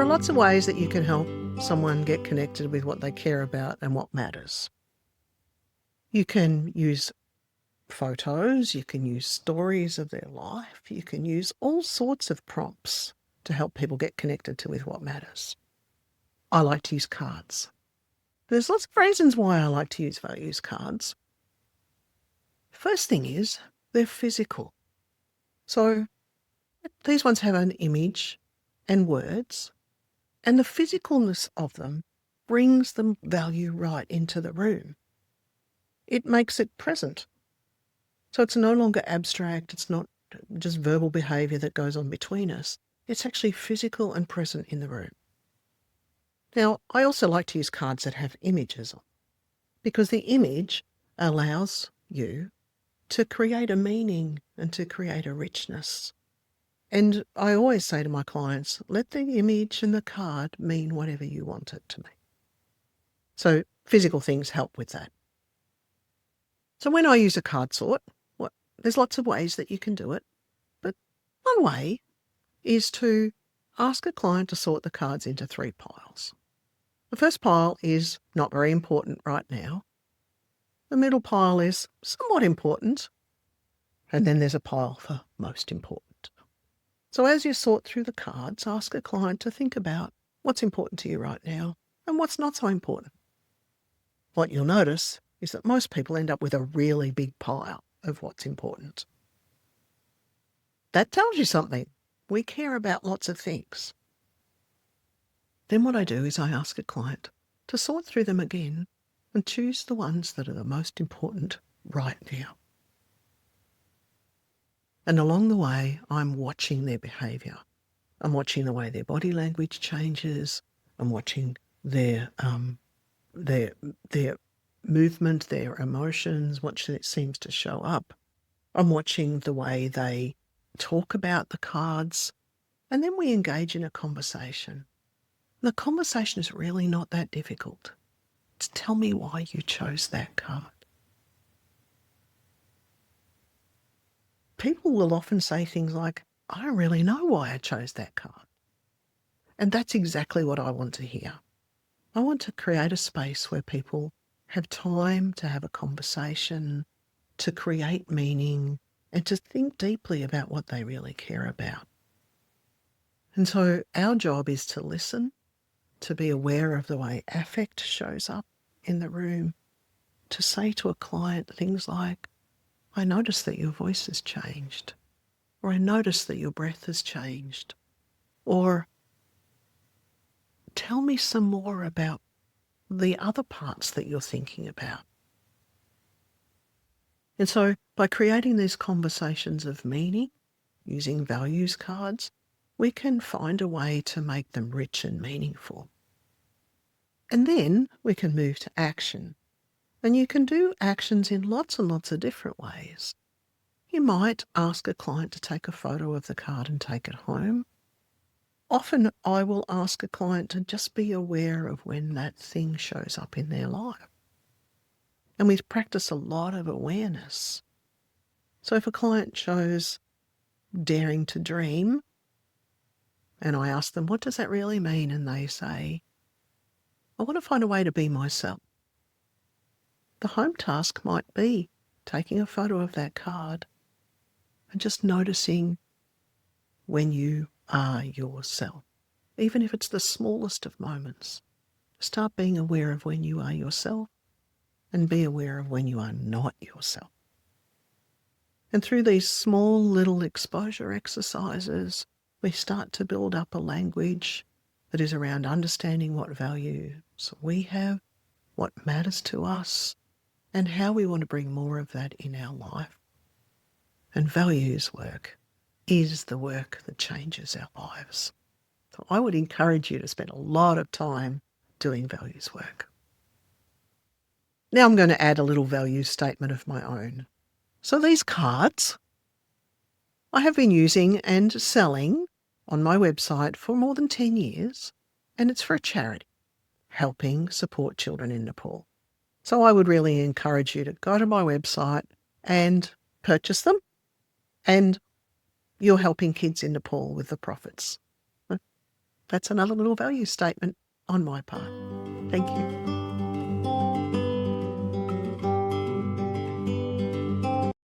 are lots of ways that you can help someone get connected with what they care about and what matters. You can use photos, you can use stories of their life, you can use all sorts of prompts to help people get connected to with what matters. I like to use cards. There's lots of reasons why I like to use values cards. First thing is they're physical. So these ones have an image and words, and the physicalness of them brings the value right into the room. It makes it present. So it's no longer abstract, it's not just verbal behaviour that goes on between us. It's actually physical and present in the room. Now, I also like to use cards that have images on, because the image allows you to create a meaning and to create a richness. And I always say to my clients, let the image and the card mean whatever you want it to mean. So physical things help with that. So when I use a card sort, there's lots of ways that you can do it, but one way is to ask a client to sort the cards into 3 piles. The first pile is not very important right now. The middle pile is somewhat important, and then there's a pile for most important. So as you sort through the cards, ask a client to think about what's important to you right now and what's not so important. What you'll notice is that most people end up with a really big pile of what's important. That tells you something. We care about lots of things. Then what I do is I ask a client to sort through them again and choose the ones that are the most important right now. And along the way, I'm watching their behaviour. I'm watching the way their body language changes. I'm watching their movement, their emotions, what seems to show up. I'm watching the way they talk about the cards, and then we engage in a conversation. The conversation is really not that difficult. It's tell me why you chose that card. People will often say things like, I don't really know why I chose that card. And that's exactly what I want to hear. I want to create a space where people have time to have a conversation, to create meaning, and to think deeply about what they really care about. And so our job is to listen, to be aware of the way affect shows up in the room, to say to a client things like, I notice that your voice has changed, or I notice that your breath has changed, or tell me some more about the other parts that you're thinking about. And so by creating these conversations of meaning, using values cards, we can find a way to make them rich and meaningful. And then we can move to action. And you can do actions in lots and lots of different ways. You might ask a client to take a photo of the card and take it home. Often I will ask a client to just be aware of when that thing shows up in their life. And we practice a lot of awareness. So if a client chose daring to dream, and I ask them, what does that really mean? And they say, I want to find a way to be myself. The home task might be taking a photo of that card and just noticing when you are yourself, even if it's the smallest of moments. Start being aware of when you are yourself and be aware of when you are not yourself. And through these small little exposure exercises, we start to build up a language that is around understanding what values we have, what matters to us, and how we want to bring more of that in our life. And values work is the work that changes our lives. So I would encourage you to spend a lot of time doing values work. Now I'm going to add a little value statement of my own. So these cards I have been using and selling on my website for more than 10 years, and it's for a charity helping support children in Nepal. So I would really encourage you to go to my website and purchase them, and you're helping kids in Nepal with the profits. That's another little value statement on my part. Thank you.